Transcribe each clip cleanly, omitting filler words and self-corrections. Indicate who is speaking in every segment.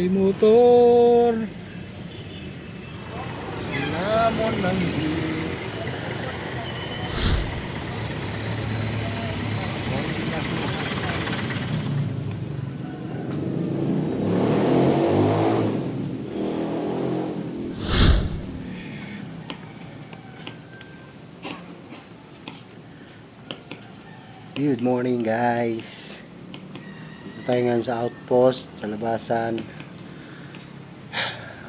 Speaker 1: may motor. Lamon ng Good morning guys. Dito tayo ngayon sa outpost sa labasan.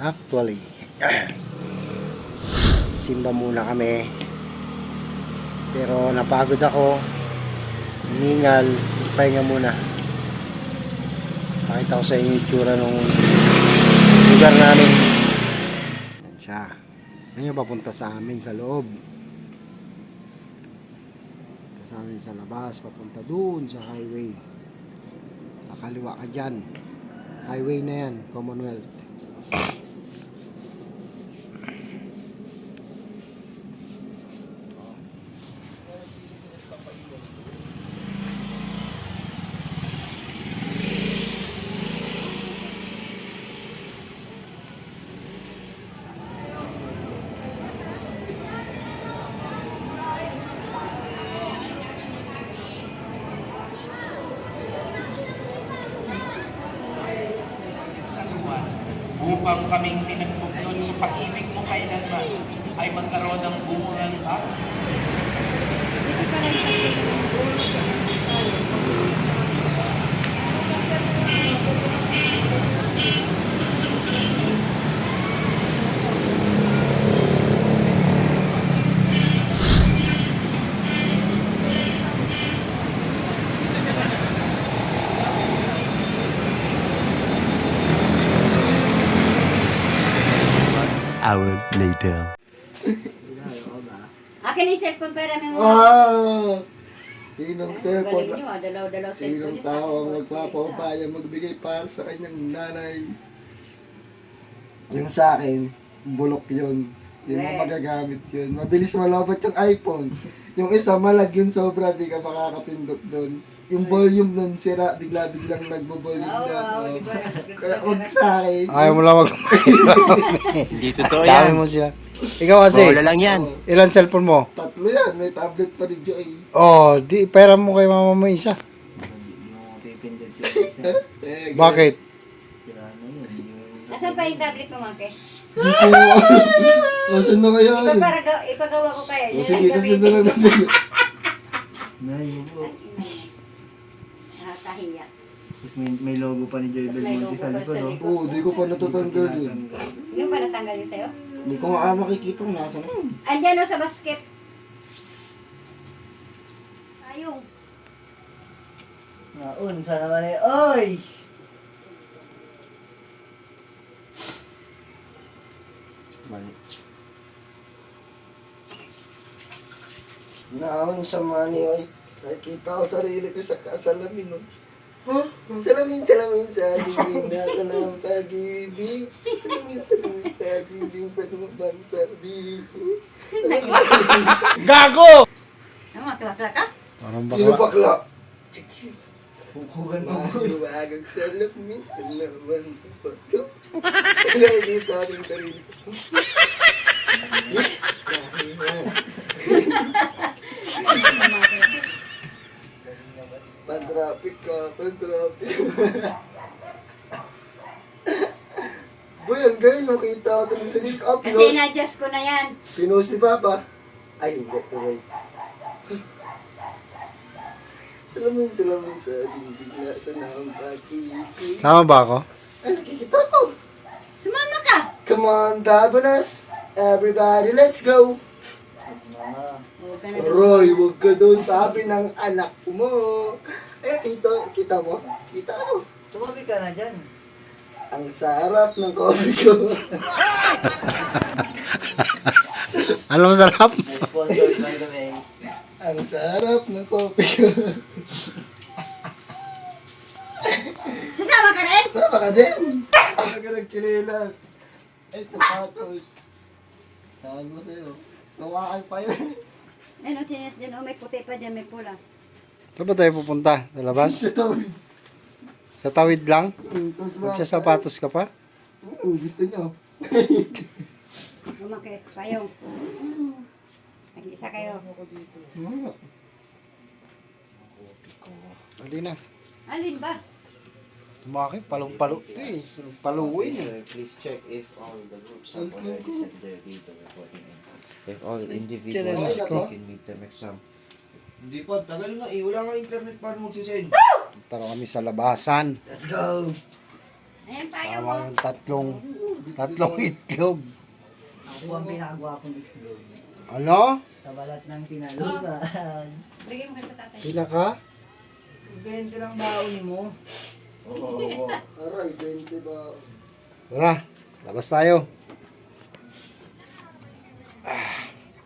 Speaker 1: Actually simba muna kami, pero napagod ako, hiningal, pahinga muna. Pakita ko sa inyo yung itsura ng lugar namin. Yan siya. Ngayon papunta sa amin sa loob, sa amin sa labas, papunta doon sa highway. Kakaliwa ka dyan, highway na yan, Commonwealth.
Speaker 2: Upang kaming tinagbuklod sa pag-ibig mo kailanman ay magkaroon ng bungang at
Speaker 3: hour later.
Speaker 4: Akin yung cellphone para may mga...
Speaker 5: Ah! Sinong cellphone?
Speaker 4: Galing nyo ah, dalaw-dalaw
Speaker 5: Sinong
Speaker 4: cellphone.
Speaker 5: tao ang magpapapaya magbigay para sa kanyang nanay? Yung sa akin, bulok yun. Hindi mo magagamit yun. Mabilis malobot yung iPhone. Yung isa, malag yun sobra, di ka makakapindot doon. Yung volume nun, sira, bigla-biglang nagbo-volume doon. Oh. Kaya huwag sa akin.
Speaker 1: ayaw mo lang mag
Speaker 6: Hindi totoo
Speaker 1: dami
Speaker 6: yan.
Speaker 1: mo sila. Ikaw kasi,
Speaker 6: Bola lang yan.
Speaker 5: Oh,
Speaker 1: ilan cellphone mo?
Speaker 5: 3 yan, may tablet pa ni Joy.
Speaker 1: Oh, di pera mo kay mama mo isa. Bakit?
Speaker 4: Nasaan pa yung tablet mo, Mangke?
Speaker 5: O, saan na kaya yun?
Speaker 4: Ipagawa ko kaya.
Speaker 5: O, sige, kasi na lang natin.
Speaker 4: Nakakahiya.
Speaker 7: Tapos may logo pa ni Joy
Speaker 4: Tapos may
Speaker 7: Belmonte
Speaker 4: logo
Speaker 7: sa
Speaker 4: pa
Speaker 7: likod,
Speaker 4: sa
Speaker 7: no?
Speaker 4: likod.
Speaker 5: Oo, di ko pa natatanggal yun.
Speaker 4: Yung pa natanggal yun sa'yo?
Speaker 5: Hindi ko nga makikita kung nasa na yun.
Speaker 4: Andyan o sa basket. Ayong.
Speaker 7: Naun, sana naman eh. Oy!
Speaker 5: Naon sa money, oy. Nakikita ko sarili ko sa kasalamin, no? Huh? Salamin sa dingding, nasa na ang pag-ibig. Salamin sa dingding, panumabang sa bigo.
Speaker 1: Gago!
Speaker 4: Ano, makilakla ka?
Speaker 1: Parang
Speaker 5: Sino bakla?
Speaker 7: Hukugan mo.
Speaker 5: Mahiwagang salamin, alaman ko ko. Nakikita ko yung sarili ko. Pan-traffic ka, pan-traffic. Boy, ang galing, nakita ko ito sa link up.
Speaker 4: Kasi in-adjust ko na yan.
Speaker 5: Pinost ni Papa. Ay, hindi, tuloy. Salamin sa dingding na sa naong pag-ibig.
Speaker 1: Tama ba ako?
Speaker 5: Ay, nakikita ko.
Speaker 4: Sumama ka!
Speaker 5: Come on, Dabonas. Everybody, let's go.
Speaker 4: Huwag ka na.
Speaker 5: Roy, huwag ka doon sabi ng anak mo. Kita mo? Kita ko.
Speaker 7: Tumabi ka na dyan.
Speaker 5: Ang sarap ng coffee ko.
Speaker 1: Ano masarap?
Speaker 7: May sponsors by the way.
Speaker 5: Ang sarap ng coffee ko.
Speaker 4: Sasama ka rin?
Speaker 5: Tama ka din. Ano ka nagkililas? Ay, sapatos. Saan mo sa'yo? Lukaan pa yun.
Speaker 4: Ano, tinis din. Oh, may puti pa dyan, may pula.
Speaker 1: Saan ba tayo pupunta? Sa labas?
Speaker 5: Sa tawid.
Speaker 1: Sa tawid lang?
Speaker 5: Tapos
Speaker 1: Magsasapatos ka pa?
Speaker 5: gusto niyo.
Speaker 4: Umakit kayo. Nag-isa kayo.
Speaker 1: Hindi na.
Speaker 4: Alin ba?
Speaker 1: Tumakip, palong-palo. Paluin eh.
Speaker 8: Sir, please check if all the groups have already sent their video recording in. If all individuals
Speaker 1: Chinelas
Speaker 8: are
Speaker 1: ko.
Speaker 8: taken with them exam. Hindi pa, tagal nga eh. Wala nga internet paano magsisend.
Speaker 1: Tara kami sa labasan.
Speaker 5: Let's go.
Speaker 4: Ayan tayo mo.
Speaker 1: Sama ng tatlong itlog.
Speaker 7: Ako ang pinakagwapong itlog.
Speaker 1: Ano?
Speaker 7: Sa balat ng tinalugan.
Speaker 4: Bigay mo ka sa tatay.
Speaker 1: Pinaka?
Speaker 7: 20 lang baon mo.
Speaker 5: Aray, 20 ba?
Speaker 1: Tara, labas tayo.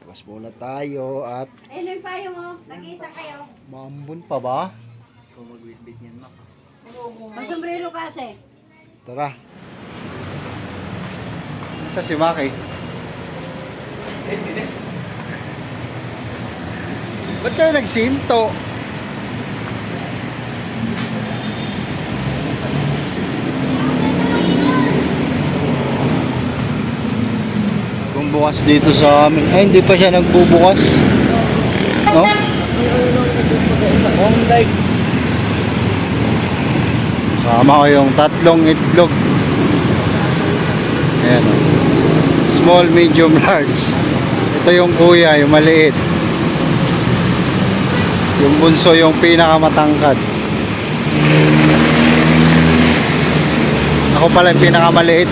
Speaker 1: Labas muna tayo at
Speaker 4: Ayun yung payo mo. Nag-iisa kayo.
Speaker 1: maambon pa ba?
Speaker 7: Kung mag-witbit niyan, Mak.
Speaker 4: Masombrero kasi.
Speaker 1: Tara. Isa si Maki. Ba't kayo nagsinto? Kung bukas dito sa amin. Ay, hindi pa siya nagbubukas. No? Sama ko yung tatlong itlog. Ayan. Oh. Small, medium, large. Ito yung kuya, yung maliit. Yung bunso, yung pinakamatangkad. Ako pala yung pinakamaliit.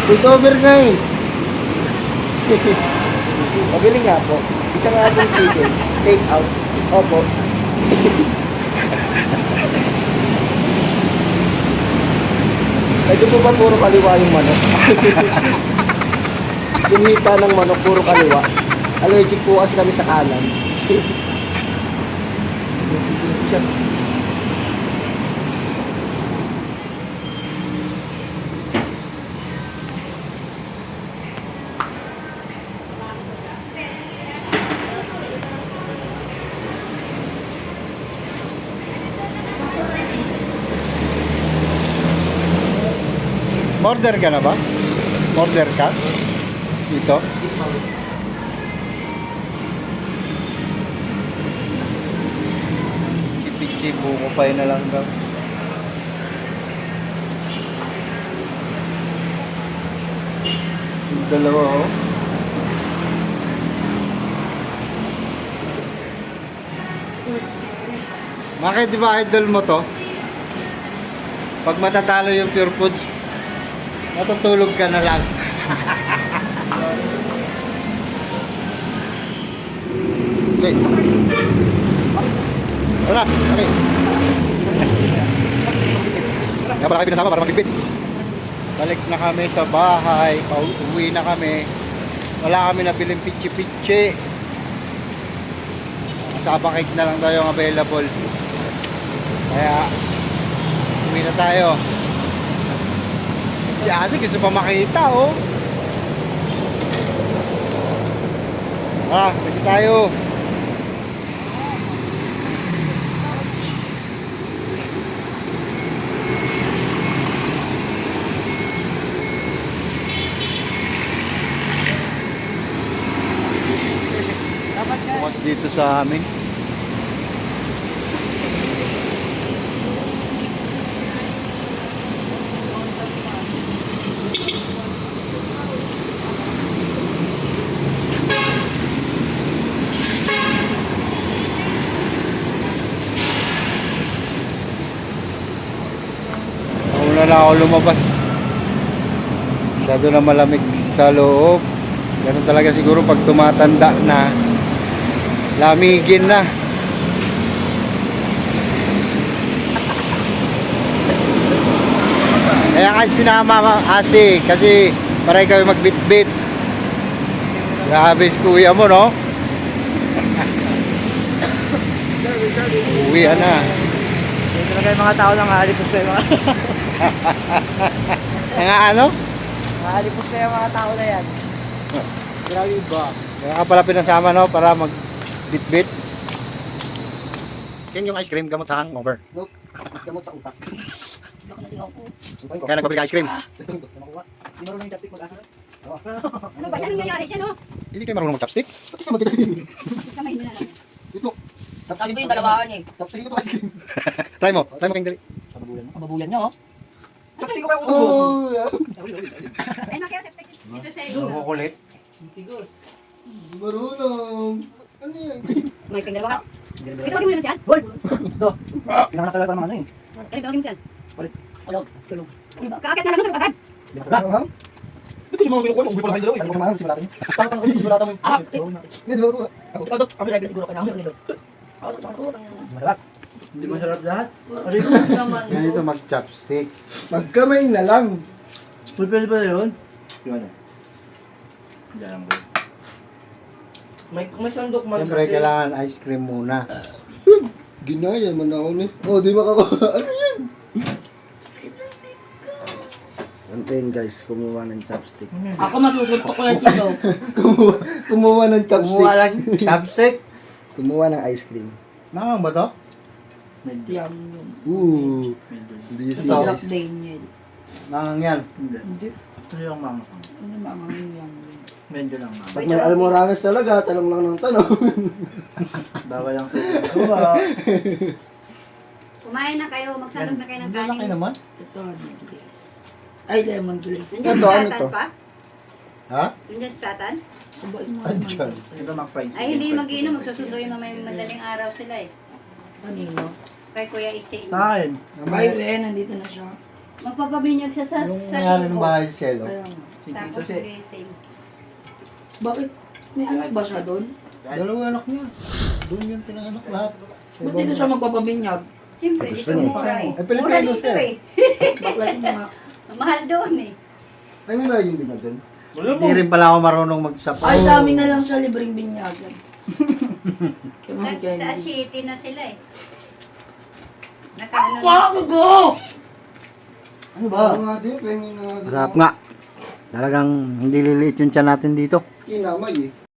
Speaker 5: Push over nga eh. Pabili nga po. Isang atong chicken. Take out. Opo. Ito po ba puro kaliwa yung manok? Yung hita ng manok, puro kaliwa. Allergic po kasi kami sa kanan.
Speaker 1: Order ka na ba? Order ka? Dito? Chipi-chipo ko pa na lang daw. Yung dalawa oh. Bakit di ba idol mo to? Pag matatalo yung Pure Foods, matutulog ka na lang. Okay. Wala, okay. Kaya pala kayo pinasama para magbibit. Balik na kami sa bahay, pauwi na kami. Wala kami nabiling pitchi-pitchi. Saba cake na lang tayo ang available. Kaya uwi na tayo. Si Asa gusto pa makita oh. Pwede tayo. Bukas dito sa amin. Una na ako lumabas. Masyado na malamig sa loob. Ganun talaga siguro pag tumatanda na, lamigin na. Kaya nga sinama Asi kasi para ikaw magbitbit. Grabe si kuya mo, no? Uwi na.
Speaker 7: Ito na kayo mga tao lang halipos kayo mga.
Speaker 1: Nga ano?
Speaker 7: Halipos kayo mga tao na yan. Grabe ba?
Speaker 1: Kaya ka pala pinasama, no? Para magbitbit. Yan yung ice cream, gamot sa hangover.
Speaker 5: Nope. Mas gamot sa utak.
Speaker 1: Kaya nagpabili ka ice cream.
Speaker 7: Di marunong yung chapstick mag-asa?
Speaker 4: Ano ba yan ang nangyari dyan, oh?
Speaker 1: Hindi kayo marunong mag-chopstick.
Speaker 5: Kasi matagayin.
Speaker 4: Kamay mo na lang.
Speaker 5: Ito.
Speaker 9: Sabi ko yung dalawaan eh.
Speaker 5: Tapos ito ice cream.
Speaker 1: Try mo kayong dali.
Speaker 9: Kababuyan nyo oh.
Speaker 5: Tapos ko kayo ulo.
Speaker 4: Ayun, makaya, tip-tip. Ito sa
Speaker 1: Kukulit.
Speaker 7: Tigos.
Speaker 5: Hindi marunong. Ano yan?
Speaker 4: May isang dalawa ka. Ito, tawagin mo naman siyan.
Speaker 7: Hoy! Ito. Pinanganak talaga pa ng ano eh.
Speaker 4: Ano, tawagin mo siyan.
Speaker 9: Kulog. Kulog.
Speaker 4: Kaakit na lang ito, agad.
Speaker 5: Ano ha?
Speaker 7: Hindi ko si mga kinukuha, ubi pala kayo dalawa eh.
Speaker 5: Ano ko naman simulatan niyo?
Speaker 7: Tama-tama kasi simulatan mo yung...
Speaker 5: Hindi, di ba ko?
Speaker 9: Ikaw Dok, ang regla siguro ka na ako nito. Ako sa ko.
Speaker 7: Masarap. Hindi masarap lahat.
Speaker 9: Naman.
Speaker 1: Ganito mag-chopstick.
Speaker 5: Magkamay na lang.
Speaker 7: Pwede ba yun? Yung ano? Hindi alam ko.
Speaker 9: May sandok man
Speaker 1: Siyempre,
Speaker 9: kasi.
Speaker 1: kailangan ice cream muna.
Speaker 5: Ginaya man ako ni. Oh, di makakuha. Ano yan? Antayin guys, kumuha ng chopstick.
Speaker 9: Ako masusuntok ko yung chiso.
Speaker 5: Kumuha ng chopstick.
Speaker 1: Kumuha lang chopstick.
Speaker 5: Kumuha ng ice cream.
Speaker 1: Nangang ba to?
Speaker 9: Yum.
Speaker 5: Ooh. Busy
Speaker 1: Ito.
Speaker 5: guys.
Speaker 9: Day niya.
Speaker 1: Nangang yan.
Speaker 7: Hindi.
Speaker 9: Hindi.
Speaker 7: Ano yung mama ko?
Speaker 9: Ano mga yum.
Speaker 7: Medyo lang mama.
Speaker 5: Pag may almoranas talaga, tanong lang ng tanong.
Speaker 7: Bawal ang susunod.
Speaker 4: Kumain na kayo, magsalog na kayo ng
Speaker 1: Hindi laki
Speaker 4: kanin.
Speaker 1: naman.
Speaker 9: Ito, lemon glaze. Ay, lemon glaze.
Speaker 4: Nandiyan
Speaker 5: Ito,
Speaker 4: sa
Speaker 5: ano
Speaker 4: tatan
Speaker 5: to?
Speaker 4: pa?
Speaker 1: Ha?
Speaker 4: Nandiyan sa tatan?
Speaker 9: Sabayin mo
Speaker 1: Ano
Speaker 9: naman.
Speaker 1: dyan?
Speaker 7: Ito mag-fried
Speaker 4: Ay, hindi mag-inom. Magsusundo yung mamay madaling araw sila eh.
Speaker 9: Kanino?
Speaker 4: Kay Kuya Isi.
Speaker 7: Sa akin.
Speaker 9: Ay, nandito na siya.
Speaker 4: Magpapabinyag siya sa
Speaker 1: Yung nangyari ng
Speaker 4: linggo.
Speaker 1: bahay si Cielo.
Speaker 9: Kaya nga.
Speaker 7: Si
Speaker 4: Tapos
Speaker 7: Tito si.
Speaker 4: gising.
Speaker 9: Bakit? May anak ba siya doon?
Speaker 1: Dalawa anak niya. Doon yung pinanganak lahat.
Speaker 9: Ba't dito siya magpapabinyag?
Speaker 4: Siyempre,
Speaker 5: Gusto
Speaker 4: dito
Speaker 5: niya.
Speaker 4: mura eh.
Speaker 1: Eh, Pilipino
Speaker 4: Mura dito
Speaker 1: siya.
Speaker 4: eh.
Speaker 9: Bakla siya mga...
Speaker 4: Mahal doon eh.
Speaker 5: Ay, may mga yung binyag doon.
Speaker 1: Hindi rin pala ako marunong magsapaw.
Speaker 9: Ay, sa amin na lang siya libreng binyagan.
Speaker 4: Sa city na sila eh. Nakaano na.
Speaker 9: Wow, go!
Speaker 7: Ano
Speaker 5: Ba? Nga din, pengi na nga din.
Speaker 1: Sarap nga. Talagang hindi liliit yung tiyan natin dito.
Speaker 5: Kinamay eh.